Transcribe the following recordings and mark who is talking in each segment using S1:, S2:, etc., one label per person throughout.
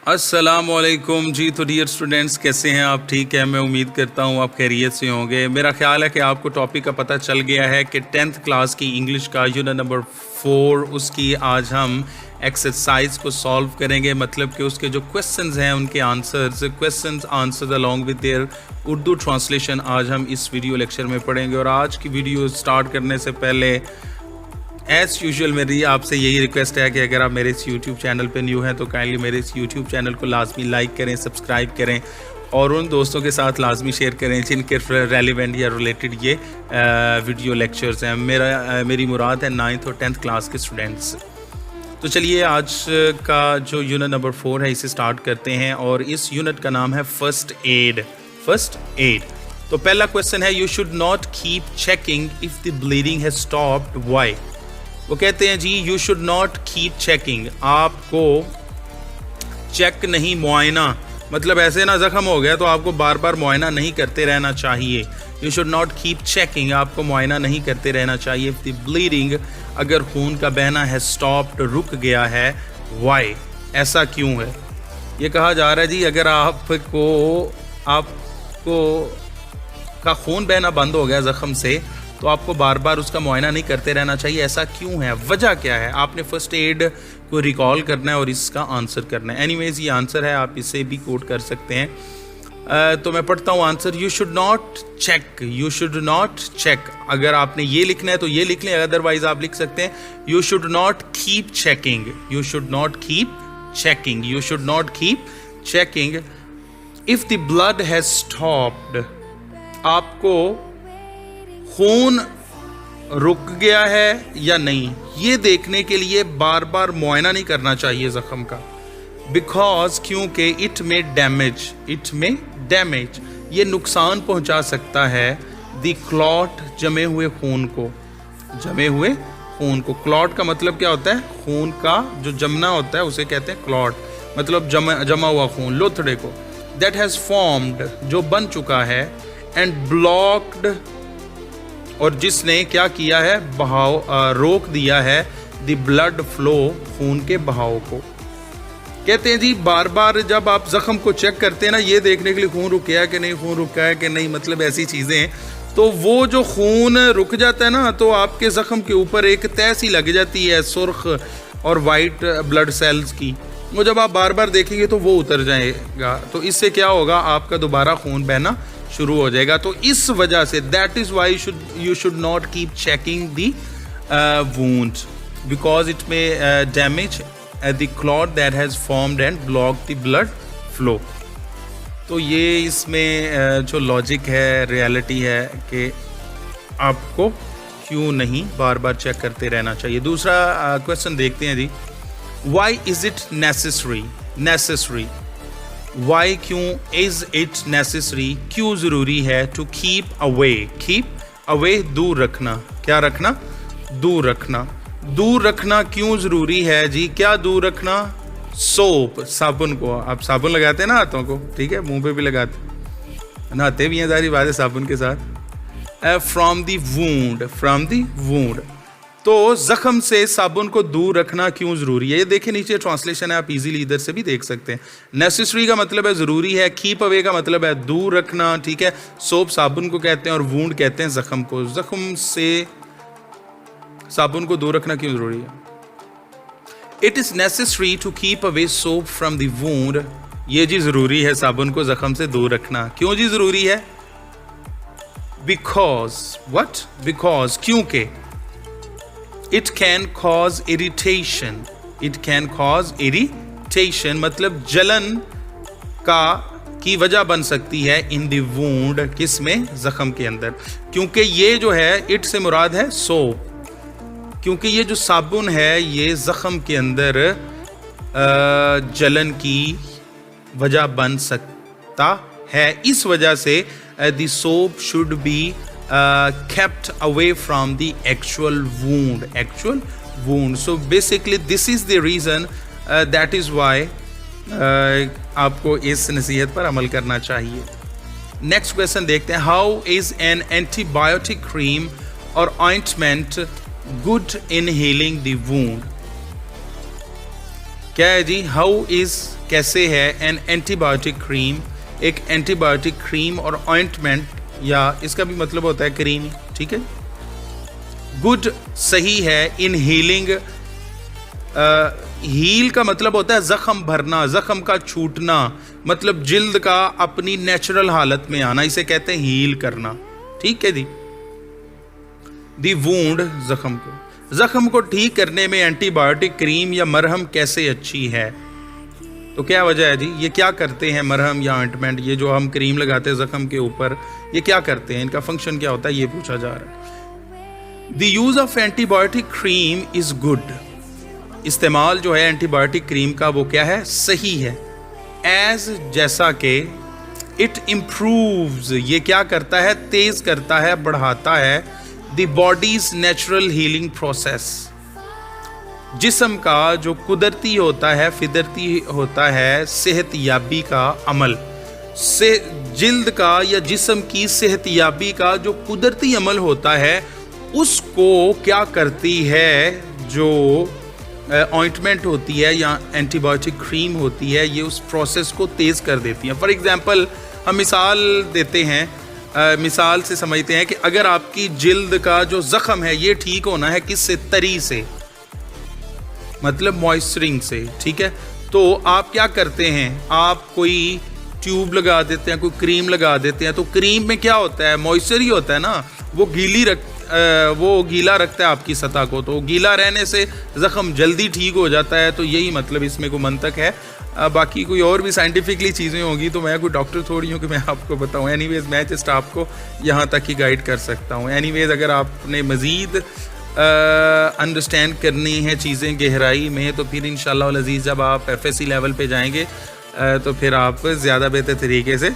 S1: अस्सलामुअलैकुम जी। तो dear students, कैसे हैं आप? ठीक है, मैं उम्मीद करता हूँ आप खैरियत से होंगे। मेरा ख्याल है कि आपको टॉपिक का पता चल गया है कि 10th क्लास की इंग्लिश का यूनिट नंबर 4 उसकी आज हम एक्सरसाइज को सॉल्व करेंगे। मतलब कि उसके जो क्वेश्चंस हैं उनके answers along with their Urdu translation आज हम इस वीडियो लेक्चर में पढ़ेंगे। और आज की वीडियो स्टार्ट करने से पहले एज़ यूजुअल मेरी आपसे यही रिक्वेस्ट है कि अगर आप मेरे इस यूट्यूब चैनल पे न्यू हैं तो काइंडली मेरे इस यूट्यूब चैनल को लाजमी लाइक करें, सब्सक्राइब करें और उन दोस्तों के साथ लाजमी शेयर करें जिनके रेलिवेंट या रिलेटेड ये वीडियो लेक्चर्स हैं। मेरी मुराद है 9th और 10th क्लास के स्टूडेंट्स। तो चलिए आज का जो यूनिट नंबर 4 है इसे स्टार्ट करते हैं और इस यूनिट का नाम है फर्स्ट एड। तो पहला क्वेश्चन है, you should not keep checking if the bleeding has stopped, why? वो कहते हैं जी you should not keep checking, आपको चेक नहीं, मुआयना मतलब ऐसे ना जख्म हो गया तो आपको बार बार मुआयना नहीं करते रहना चाहिए। You should not keep checking, आपको मुआयना नहीं करते रहना चाहिए। इफ द ब्लीडिंग, अगर खून का बहना है स्टॉप्ड, रुक गया है, व्हाई, ऐसा क्यों है? ये कहा जा रहा है जी अगर आपको का खून बहना बंद हो गया जख्म से तो आपको बार बार उसका मुआयना नहीं करते रहना चाहिए। ऐसा क्यों है, वजह क्या है? आपने फर्स्ट एड को रिकॉल करना है और इसका आंसर करना है। एनीवेज ये आंसर है, आप इसे भी कोट कर सकते हैं। तो मैं पढ़ता हूँ answer. You should not check, अगर आपने ये लिखना है तो ये लिख लें, अदरवाइज आप लिख सकते हैं you should not keep checking if the blood has stopped, आपको खून रुक गया है या नहीं ये देखने के लिए बार बार मुआयना नहीं करना चाहिए जख्म का। बिकॉज, क्योंकि इट में डैमेज, ये नुकसान पहुंचा सकता है द क्लॉट, जमे हुए खून को। क्लॉट का मतलब क्या होता है? खून का जो जमना होता है उसे कहते हैं क्लॉट, मतलब जमा हुआ खून, लोथड़े को। दैट हैज फॉर्म्ड, जो बन चुका है, एंड ब्लॉक्ड, और जिसने क्या किया है, रोक दिया है द ब्लड फ्लो, खून के बहाव को। कहते हैं जी बार बार जब आप जख्म को चेक करते हैं ना, ये देखने के लिए खून रुका है कि नहीं, मतलब ऐसी चीज़ें, तो वो जो खून रुक जाता है ना तो आपके जख्म के ऊपर एक तह सी लग जाती है सुर्ख और वाइट ब्लड सेल्स की। वो जब आप बार बार देखेंगे तो वो उतर जाएगा, तो इससे क्या होगा, आपका दोबारा खून बहना शुरू हो जाएगा। तो इस वजह से that is why you should not keep checking the wound, because it may damage the clot that has formed and block the blood flow. तो ये इसमें जो लॉजिक है, रियलिटी है कि आपको क्यों नहीं बार बार चेक करते रहना चाहिए। दूसरा क्वेश्चन देखते हैं जी, why is it necessary, why, क्यों, इज इट नेसेसरी, क्यों ज़रूरी है, टू कीप अवे, दूर रखना, क्या रखना? दूर रखना क्यों ज़रूरी है जी? क्या दूर रखना? सोप, साबुन को। आप साबुन लगाते हैं ना हाथों को, ठीक है, मुंह पे भी लगाते, नहाते भी हैं, सारी बात है साबुन के साथ। फ्रॉम द वूंड, तो जख्म से साबुन को दूर रखना क्यों ज़रूरी है? ये देखिए नीचे ट्रांसलेशन है, आप इजीली इधर से भी देख सकते हैं। नेसेसरी का मतलब है ज़रूरी है, कीप अवे का मतलब है दूर रखना, ठीक है। सोप साबुन को कहते हैं और वूंड कहते हैं जख्म को। जख्म से साबुन को दूर रखना क्यों ज़रूरी है? It is necessary to keep away soap from the wound, ये जी ज़रूरी है साबुन को जख्म से दूर रखना। क्यों जी ज़रूरी है? बिकॉज, क्योंकि It can cause irritation, मतलब जलन की वजह बन सकती है इन द वूंड, किसमें? जख्म के अंदर। क्योंकि ये जो है, इट से मुराद है सोप, क्योंकि ये जो साबुन है ये जख्म के अंदर जलन की वजह बन सकता है। इस वजह से the soap should be kept away from the actual wound. So basically this is the reason, that is why आपको इस नसीहत पर अमल करना चाहिए। नेक्स्ट क्वेश्चन देखते हैं, how is an antibiotic cream और ointment good in healing the wound? क्या है जी? हाउ इज, कैसे है एन एंटीबायोटिक क्रीम, एक एंटीबायोटिक क्रीम और ऑइंटमेंट, या इसका भी मतलब होता है क्रीम, ठीक है। गुड सही है इन हीलिंग, हील का मतलब होता है जख्म भरना, जख्म का छूटना, मतलब जिल्द का अपनी नेचुरल हालत में आना, इसे कहते हैं हील करना, ठीक है जी। दी वूंड जख्म को ठीक करने में एंटीबायोटिक क्रीम या मरहम कैसे अच्छी है, तो क्या वजह है जी, ये क्या करते हैं मरहम या ऑइंटमेंट, ये जो हम क्रीम लगाते हैं जख्म के ऊपर, ये क्या करते हैं, इनका फंक्शन क्या होता है, ये पूछा जा रहा है। The use of antibiotic cream is good, इस्तेमाल जो है एंटीबायोटिक क्रीम का वो क्या है, सही है। एज जैसा कि इट इम्प्रूव्स, ये क्या करता है, तेज करता है, बढ़ाता है the bodies natural healing process, जिस्म का जो कुदरती होता है, फिदरती होता है सेहतयाबी का अमल, से जिल्द का या जिस्म की सेहतयाबी का जो कुदरती अमल होता है उसको क्या करती है, जो ऑइंटमेंट होती है या एंटीबायोटिक क्रीम होती है, ये उस प्रोसेस को तेज़ कर देती है। फॉर एग्जांपल हम मिसाल देते हैं, मिसाल से समझते हैं कि अगर आपकी जिल्द का जो ज़ख़म है ये ठीक होना है किससे, तरी से, मतलब मॉइस्चरिंग से, ठीक है। तो आप क्या करते हैं, आप कोई ट्यूब लगा देते हैं, कोई क्रीम लगा देते हैं, तो क्रीम में क्या होता है, मॉइस्चर ही होता है ना, वो गीला रखता है आपकी सतह को, तो गीला रहने से ज़ख़म जल्दी ठीक हो जाता है। तो यही मतलब इसमें कोई मंतक है। बाकी कोई और भी साइंटिफिकली चीज़ें होंगी तो मैं कोई डॉक्टर थोड़ी हूँ कि मैं आपको बताऊँ। एनीवेज मैं जस्ट आपको यहाँ तक ही गाइड कर सकता हूँ। एनीवेज अगर आपने मज़ीद अंडरस्टैंड करनी है चीज़ें गहराई में, तो फिर इंशाअल्लाह अल अज़ीज़ जब आप FSC लेवल पे जाएंगे तो फिर आप ज़्यादा बेहतर तरीके से,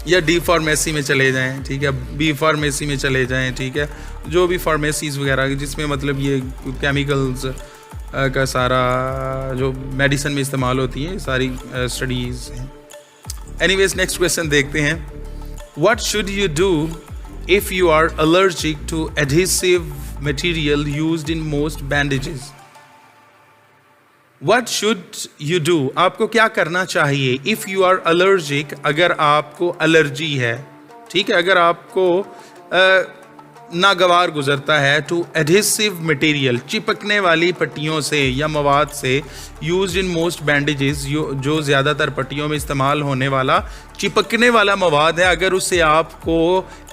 S1: या डी फार्मेसी में चले जाएं, ठीक है, बी फार्मेसी में चले जाएं, ठीक है, जो भी फार्मेसीज़ वगैरह जिसमें मतलब ये केमिकल्स का सारा जो मेडिसिन में इस्तेमाल होती है, सारी स्टडीज़ हैं। एनीवेज नेक्स्ट क्वेश्चन देखते हैं। What should you do if you are allergic to adhesive material used in most bandages. What should you do? आपको क्या करना चाहिए? If you are allergic, अगर आपको एलर्जी है, ठीक है, अगर आपको नागवार गुजरता है टू एडहेसिव मटेरियल, चिपकने वाली पट्टियों से या मवाद से, यूज्ड इन मोस्ट बैंडेजेस, जो ज़्यादातर पट्टियों में इस्तेमाल होने वाला चिपकने वाला मवाद है, अगर उससे आपको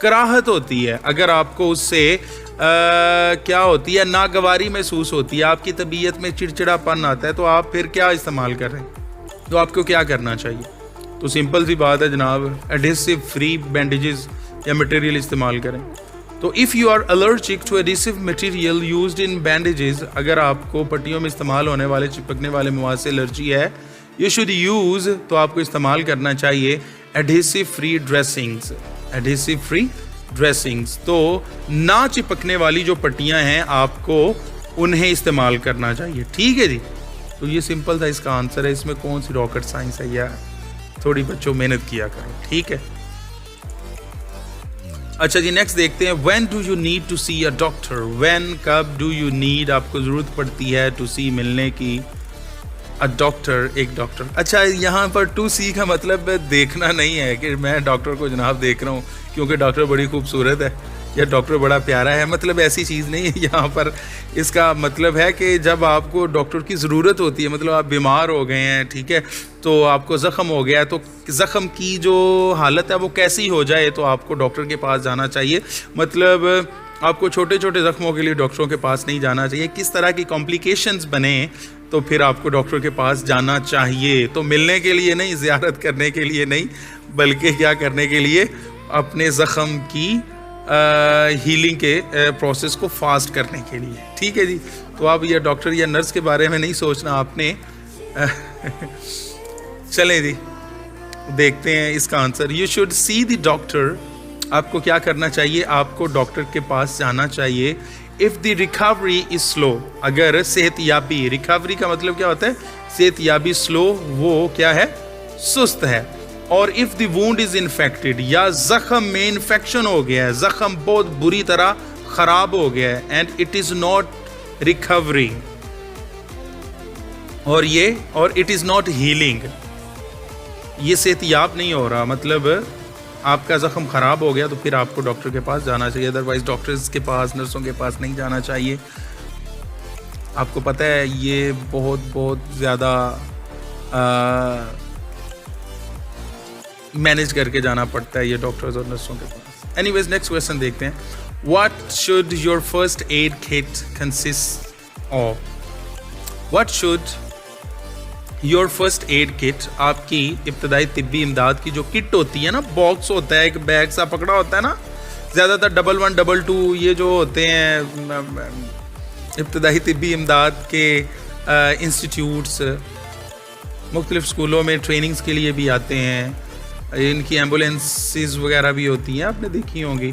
S1: कराहत होती है, अगर आपको उससे क्या होती है, नागवारी महसूस होती है, आपकी तबीयत में चिड़चिड़ापन आता है, तो आप फिर क्या इस्तेमाल कर रहे हैं, तो आपको क्या करना चाहिए? तो सिंपल सी बात है जनाब, एडहेसिव फ्री बैंडेजेस या मटेरियल इस्तेमाल करें। तो if you are allergic to adhesive material used in bandages, अगर आपको पट्टियों में इस्तेमाल होने वाले चिपकने वाले मवाद से एलर्जी है, यू शुड यूज़, तो आपको इस्तेमाल करना चाहिए adhesive free dressings, adhesive free dressings. तो ना चिपकने वाली जो पट्टियां हैं आपको उन्हें इस्तेमाल करना चाहिए, ठीक है जी। तो ये सिंपल था इसका आंसर है, इसमें कौन सी रॉकेट साइंस है यार, थोड़ी बच्चों मेहनत किया करो, ठीक है। अच्छा जी नेक्स्ट देखते हैं। When do you need to see a doctor, when कब डू यू नीड, आपको ज़रूरत पड़ती है टू सी, मिलने की, अ डॉक्टर, एक डॉक्टर। अच्छा यहाँ पर टू सी का मतलब देखना नहीं है कि मैं डॉक्टर को जनाब देख रहा हूँ क्योंकि डॉक्टर बड़ी खूबसूरत है या डॉक्टर बड़ा प्यारा है, मतलब ऐसी चीज़ नहीं है यहाँ पर। इसका मतलब है कि जब आपको डॉक्टर की ज़रूरत होती है, मतलब आप बीमार हो गए हैं, ठीक है, तो आपको ज़ख़म हो गया है, तो ज़ख़म की जो हालत है वो कैसी हो जाए तो आपको डॉक्टर के पास जाना चाहिए। मतलब आपको छोटे छोटे ज़ख्मों के लिए डॉक्टरों के पास नहीं जाना चाहिए, किस तरह की कॉम्प्लिकेशंस बने तो फिर आपको डॉक्टर के पास जाना चाहिए। तो मिलने के लिए नहीं, ज़ियारत करने के लिए नहीं, बल्कि क्या करने के लिए, अपने ज़ख़म की हीलिंग के प्रोसेस को फास्ट करने के लिए, ठीक है जी। तो आप ये डॉक्टर या नर्स के बारे में नहीं सोचना आपने। चलें जी देखते हैं इसका answer. You should see the doctor, आपको क्या करना चाहिए, आपको डॉक्टर के पास जाना चाहिए। If the recovery is slow, अगर सेहतयाबी, रिकवरी का मतलब क्या होता है, सेहतयाबी स्लो, वो क्या है, सुस्त है। और if the wound is infected, या ज़ख़म में इन्फेक्शन हो गया है, ज़ख़म बहुत बुरी तरह ख़राब हो गया है, and it is not recovering, और इट इज़ नॉट हीलिंग, ये सेहतियाब नहीं हो रहा, मतलब आपका ज़ख़म ख़राब हो गया तो फिर आपको डॉक्टर के पास जाना चाहिए, अदरवाइज़ डॉक्टर्स के पास, नर्सों के पास नहीं जाना चाहिए। आपको पता है ये बहुत ज़्यादा मैनेज करके जाना पड़ता है ये डॉक्टर्स और नर्सों के पास। एनीवेज नेक्स्ट क्वेश्चन देखते हैं। What should your first aid kit consist of? What should your first aid kit, आपकी इब्तदाई तिब्बी इमदाद की जो किट होती है ना, बॉक्स होता है, एक बैग सा पकड़ा होता है ना, ज़्यादातर 11, 22 ये जो होते हैं इब्तदाई तिब्बी इमदाद के इंस्टीट्यूट्स, मुख्तलिफ स्कूलों में ट्रेनिंग्स के लिए भी आते हैं, इनकी एम्बुलेंसेस वगैरह भी होती हैं, आपने देखी होंगी।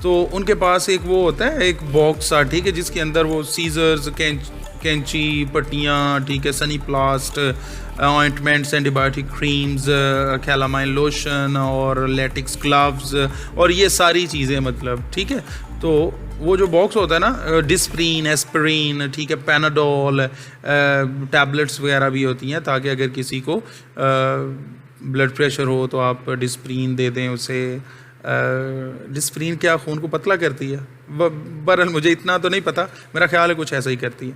S1: तो उनके पास एक वो होता है, एक बॉक्स सा, ठीक है, जिसके अंदर वो सीजर्स, कैंची, पट्टियाँ, ठीक है, सनी प्लास्ट, ointments, antibiotic creams, calamine lotion और लेटिक्स ग्लव्स और ये सारी चीज़ें, मतलब ठीक है। तो वो जो बॉक्स होता है ना, डिस्प्रीन, एस्पिरिन, ठीक है, पैनाडोल, टैबलेट्स वगैरह भी होती हैं, ताकि अगर किसी को ब्लड प्रेशर हो तो आप डिस्प्रीन दे दें उसे। डिस्प्रीन क्या खून को पतला करती है? बहरहाल मुझे इतना तो नहीं पता, मेरा ख्याल है कुछ ऐसा ही करती है।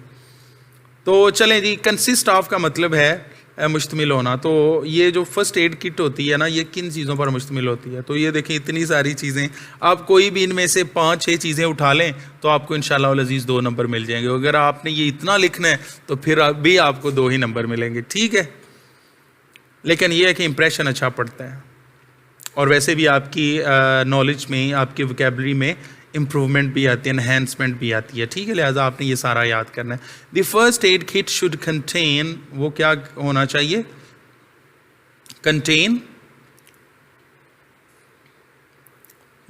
S1: तो चलें जी, कंसिस्ट ऑफ का मतलब है मुश्तमिल होना। तो ये जो फर्स्ट एड किट होती है ना, ये किन चीज़ों पर मुश्तमिल होती है? तो ये देखें, इतनी सारी चीज़ें, आप कोई भी इनमें से 5-6 चीज़ें उठा लें तो आपको इंशाल्लाह अल अज़ीज़ 2 नंबर मिल जाएंगे। अगर आपने ये इतना लिखना है तो फिर भी आपको 2 ही नंबर मिलेंगे, ठीक है। लेकिन ये है कि इम्प्रेशन अच्छा पड़ता है और वैसे भी आपकी नॉलेज में, आपकी वोकैबुलरी में इम्प्रूवमेंट भी आती है, एनहेंसमेंट भी आती है, ठीक है। लिहाजा आपने ये सारा याद करना है। The first aid kit should contain, वो क्या होना चाहिए? कंटेन,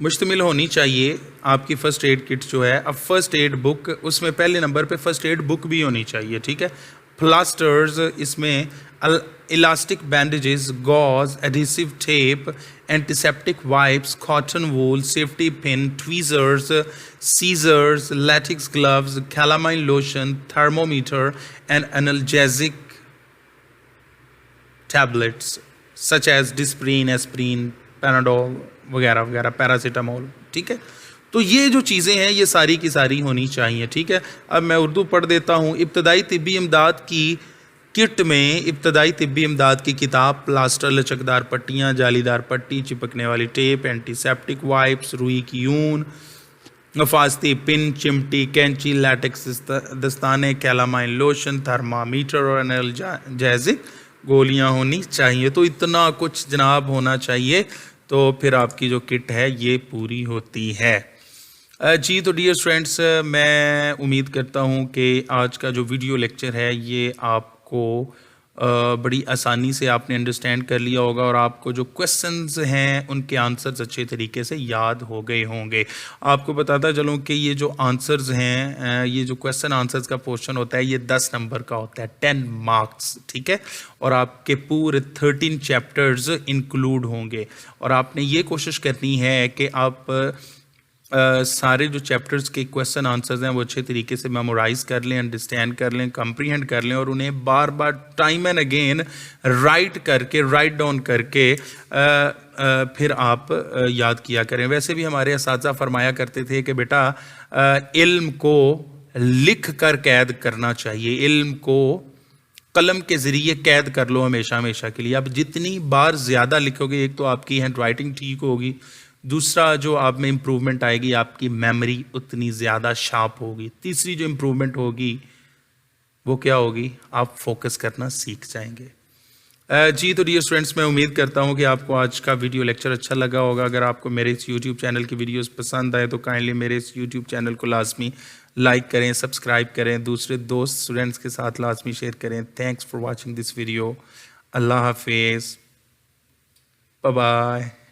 S1: मुश्तमिल होनी चाहिए आपकी फर्स्ट एड किट जो है। अब फर्स्ट एड बुक, उसमें पहले नंबर पे फर्स्ट एड बुक भी होनी चाहिए, ठीक है। प्लास्टर्स, इसमें elastic bandages, gauze, adhesive tape, antiseptic wipes, cotton wool, safety pin, tweezers, scissors, latex gloves, calamine lotion, thermometer and analgesic tablets such as Disprin, aspirin, Panadol वगैरह वगैरह, paracetamol, ठीक है। तो ये जो चीज़ें हैं ये सारी की सारी होनी चाहिए, ठीक है। अब मैं उर्दू पढ़ देता हूँ। इब्तदाई तिब्बी इमदाद की किट में इब्तदाई तिब्बी इमदाद की किताब, प्लास्टर, लचकदार पट्टियाँ, जालीदार पट्टी, चिपकने वाली टेप, एंटीसेप्टिक वाइप्स, रुई की ऊन, नफास्ती पिन, चिमटी, कैंची, लैटेक्स दस्ताने, कैलामाइन लोशन, थर्मामीटर और एनाल्जेसिक गोलियाँ होनी चाहिए। तो इतना कुछ जनाब होना चाहिए, तो फिर आपकी जो किट है ये पूरी होती है। जी तो डियर स्टूडेंट्स, मैं उम्मीद करता हूँ कि आज का जो वीडियो लेक्चर है ये आपको बड़ी आसानी से आपने अंडरस्टैंड कर लिया होगा और आपको जो क्वेश्चंस हैं उनके आंसर्स अच्छे तरीके से याद हो गए होंगे। आपको बताता चलूँ कि ये जो आंसर्स हैं, ये जो क्वेश्चन आंसर्स का पोर्शन होता है ये 10 नंबर का होता है, 10 मार्क्स, ठीक है। और आपके पूरे 13 चैप्टर्स इंक्लूड होंगे और आपने ये कोशिश करनी है कि आप सारे जो चैप्टर्स के क्वेश्चन आंसर्स हैं वो अच्छे तरीके से मेमोराइज कर लें, अंडरस्टैंड कर लें, कंप्रीहेंड कर लें और उन्हें बार बार time and again write down करके फिर आप याद किया करें। वैसे भी हमारे असातिज़ा फरमाया करते थे कि बेटा इल्म को लिख कर कैद करना चाहिए, इल्म को कलम के ज़रिए कैद कर लो हमेशा हमेशा के लिए। आप जितनी बार ज़्यादा लिखोगे, एक तो आपकी हैंड राइटिंग ठीक होगी, दूसरा जो आप में इम्प्रूवमेंट आएगी, आपकी मेमोरी उतनी ज़्यादा शार्प होगी, तीसरी जो इम्प्रूवमेंट होगी वो क्या होगी? आप फोकस करना सीख जाएंगे। जी तो डियर स्टूडेंट्स, मैं उम्मीद करता हूँ कि आपको आज का वीडियो लेक्चर अच्छा लगा होगा। अगर आपको मेरे इस यूट्यूब चैनल की वीडियोस पसंद आए तो काइंडली मेरे इस यूट्यूब चैनल को लाजमी लाइक करें, सब्सक्राइब करें, दूसरे दोस्त स्टूडेंट्स के साथ लाजमी शेयर करें। Thanks for watching this video. अल्लाह हाफिज़, बाय बाय।